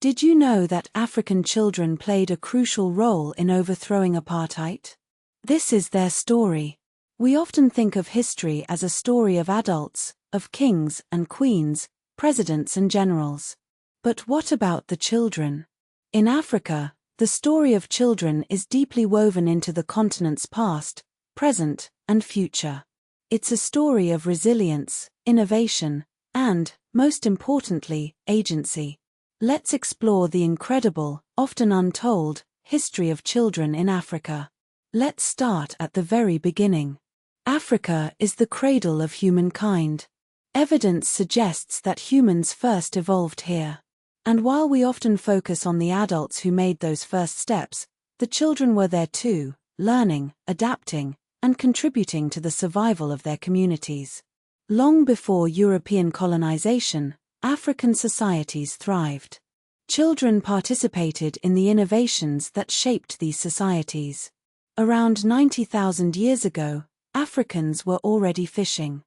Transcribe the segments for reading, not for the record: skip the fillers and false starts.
Did you know that African children played a crucial role in overthrowing apartheid? This is their story. We often think of history as a story of adults, of kings and queens, presidents and generals. But what about the children? In Africa, the story of children is deeply woven into the continent's past, present, and future. It's a story of resilience, innovation, and, most importantly, agency. Let's explore the incredible, often untold, history of children in Africa. Let's start at the very beginning. Africa is the cradle of humankind. Evidence suggests that humans first evolved here. And while we often focus on the adults who made those first steps, the children were there too, learning, adapting, and contributing to the survival of their communities. Long before European colonization, African societies thrived. Children participated in the innovations that shaped these societies. Around 90,000 years ago, Africans were already fishing.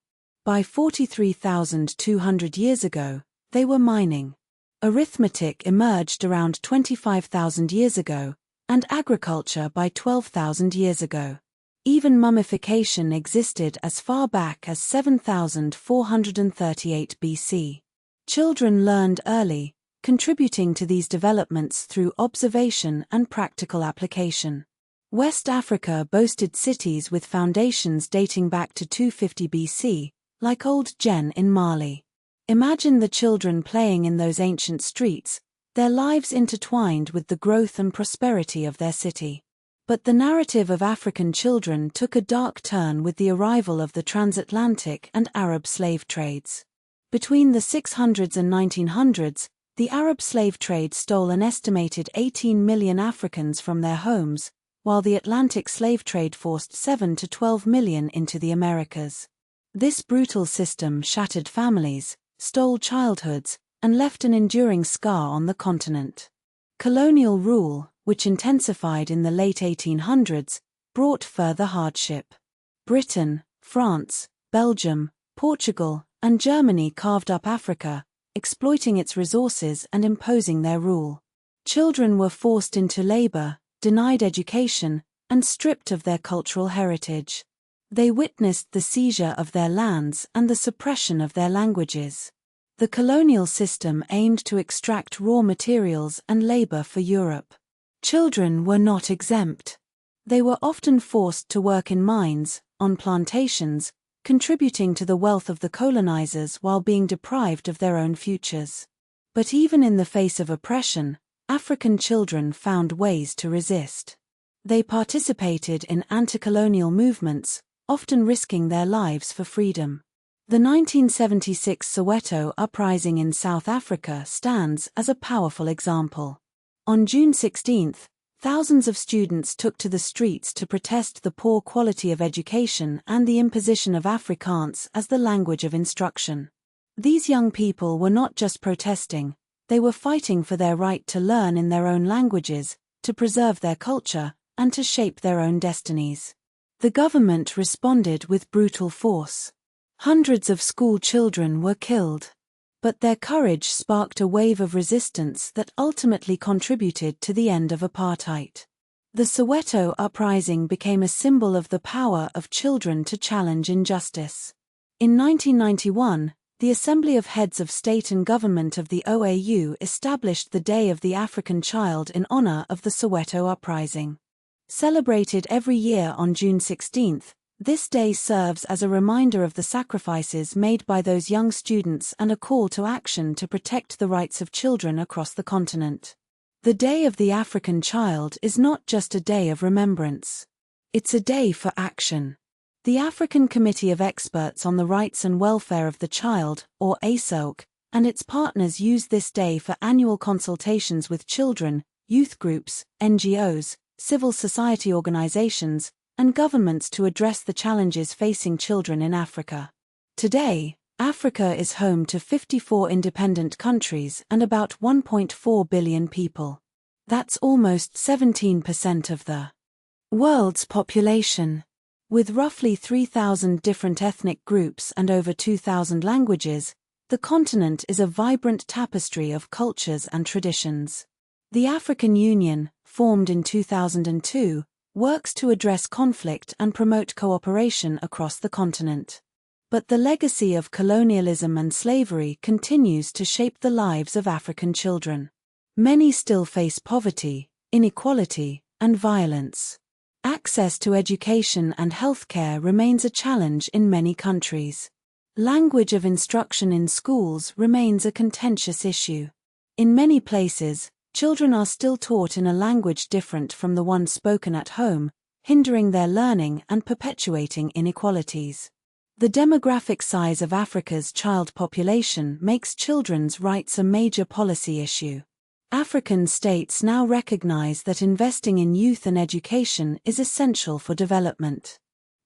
By 43,200 years ago, they were mining. Arithmetic emerged around 25,000 years ago, and agriculture by 12,000 years ago. Even mummification existed as far back as 7,438 BC. Children learned early, contributing to these developments through observation and practical application. West Africa boasted cities with foundations dating back to 250 BC, like Old Gen in Mali. Imagine the children playing in those ancient streets, their lives intertwined with the growth and prosperity of their city. But the narrative of African children took a dark turn with the arrival of the transatlantic and Arab slave trades. Between the 600s and 1900s, the Arab slave trade stole an estimated 18 million Africans from their homes, while the Atlantic slave trade forced 7 to 12 million into the Americas. This brutal system shattered families, stole childhoods, and left an enduring scar on the continent. Colonial rule, which intensified in the late 1800s, brought further hardship. Britain, France, Belgium, Portugal, and Germany carved up Africa, exploiting its resources and imposing their rule. Children were forced into labor, denied education, and stripped of their cultural heritage. They witnessed the seizure of their lands and the suppression of their languages. The colonial system aimed to extract raw materials and labor for Europe. Children were not exempt. They were often forced to work in mines, on plantations, contributing to the wealth of the colonizers while being deprived of their own futures. But even in the face of oppression, African children found ways to resist. They participated in anti-colonial movements, often risking their lives for freedom. The 1976 Soweto Uprising in South Africa stands as a powerful example. On June 16, thousands of students took to the streets to protest the poor quality of education and the imposition of Afrikaans as the language of instruction. These young people were not just protesting, they were fighting for their right to learn in their own languages, to preserve their culture, and to shape their own destinies. The government responded with brutal force. Hundreds of school children were killed. But their courage sparked a wave of resistance that ultimately contributed to the end of apartheid. The Soweto Uprising became a symbol of the power of children to challenge injustice. In 1991, the Assembly of Heads of State and Government of the OAU established the Day of the African Child in honor of the Soweto Uprising. Celebrated every year on June 16, this day serves as a reminder of the sacrifices made by those young students and a call to action to protect the rights of children across the continent. The Day of the African Child is not just a day of remembrance. It's a day for action. The African Committee of Experts on the Rights and Welfare of the Child, or ASOC, and its partners use this day for annual consultations with children, youth groups, NGOs, civil society organizations, and governments to address the challenges facing children in Africa. Today, Africa is home to 54 independent countries and about 1.4 billion people. That's almost 17% of the world's population. With roughly 3,000 different ethnic groups and over 2,000 languages, The continent is a vibrant tapestry of cultures and traditions. The African Union, formed in 2002, works to address conflict and promote cooperation across the continent. But the legacy of colonialism and slavery continues to shape the lives of African children. Many still face poverty, inequality, and violence. Access to education and healthcare remains a challenge in many countries. Language of instruction in schools remains a contentious issue. In many places, children are still taught in a language different from the one spoken at home, hindering their learning and perpetuating inequalities. The demographic size of Africa's child population makes children's rights a major policy issue. African states now recognize that investing in youth and education is essential for development.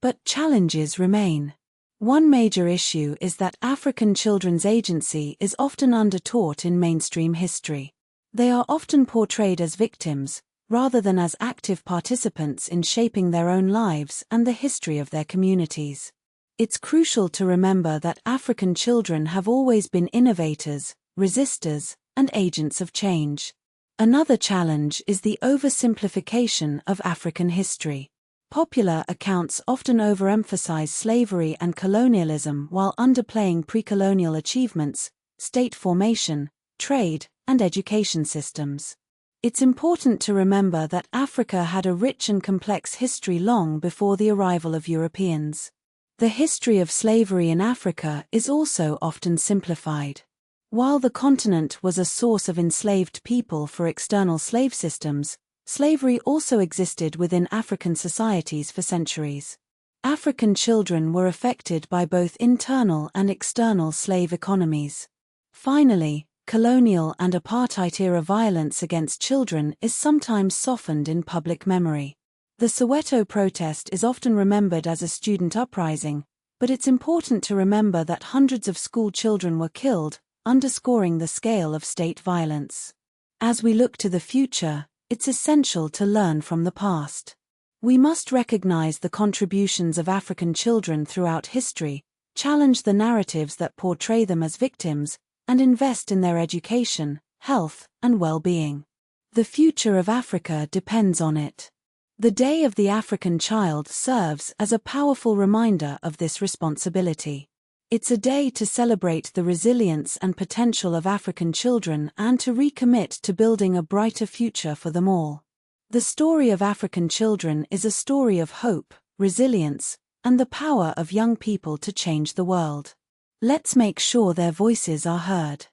But challenges remain. One major issue is that African children's agency is often undertaught in mainstream history. They are often portrayed as victims, rather than as active participants in shaping their own lives and the history of their communities. It's crucial to remember that African children have always been innovators, resistors, and agents of change. Another challenge is the oversimplification of African history. Popular accounts often overemphasize slavery and colonialism while underplaying pre-colonial achievements, state formation, trade, and education systems. It's important to remember that Africa had a rich and complex history long before the arrival of Europeans. The history of slavery in Africa is also often simplified. While the continent was a source of enslaved people for external slave systems, slavery also existed within African societies for centuries. African children were affected by both internal and external slave economies. Finally, colonial and apartheid-era violence against children is sometimes softened in public memory. The Soweto protest is often remembered as a student uprising, but it's important to remember that hundreds of school children were killed, underscoring the scale of state violence. As we look to the future, it's essential to learn from the past. We must recognize the contributions of African children throughout history, challenge the narratives that portray them as victims, and invest in their education, health, and well-being. The future of Africa depends on it. The Day of the African Child serves as a powerful reminder of this responsibility. It's a day to celebrate the resilience and potential of African children and to recommit to building a brighter future for them all. The story of African children is a story of hope, resilience, and the power of young people to change the world. Let's make sure their voices are heard.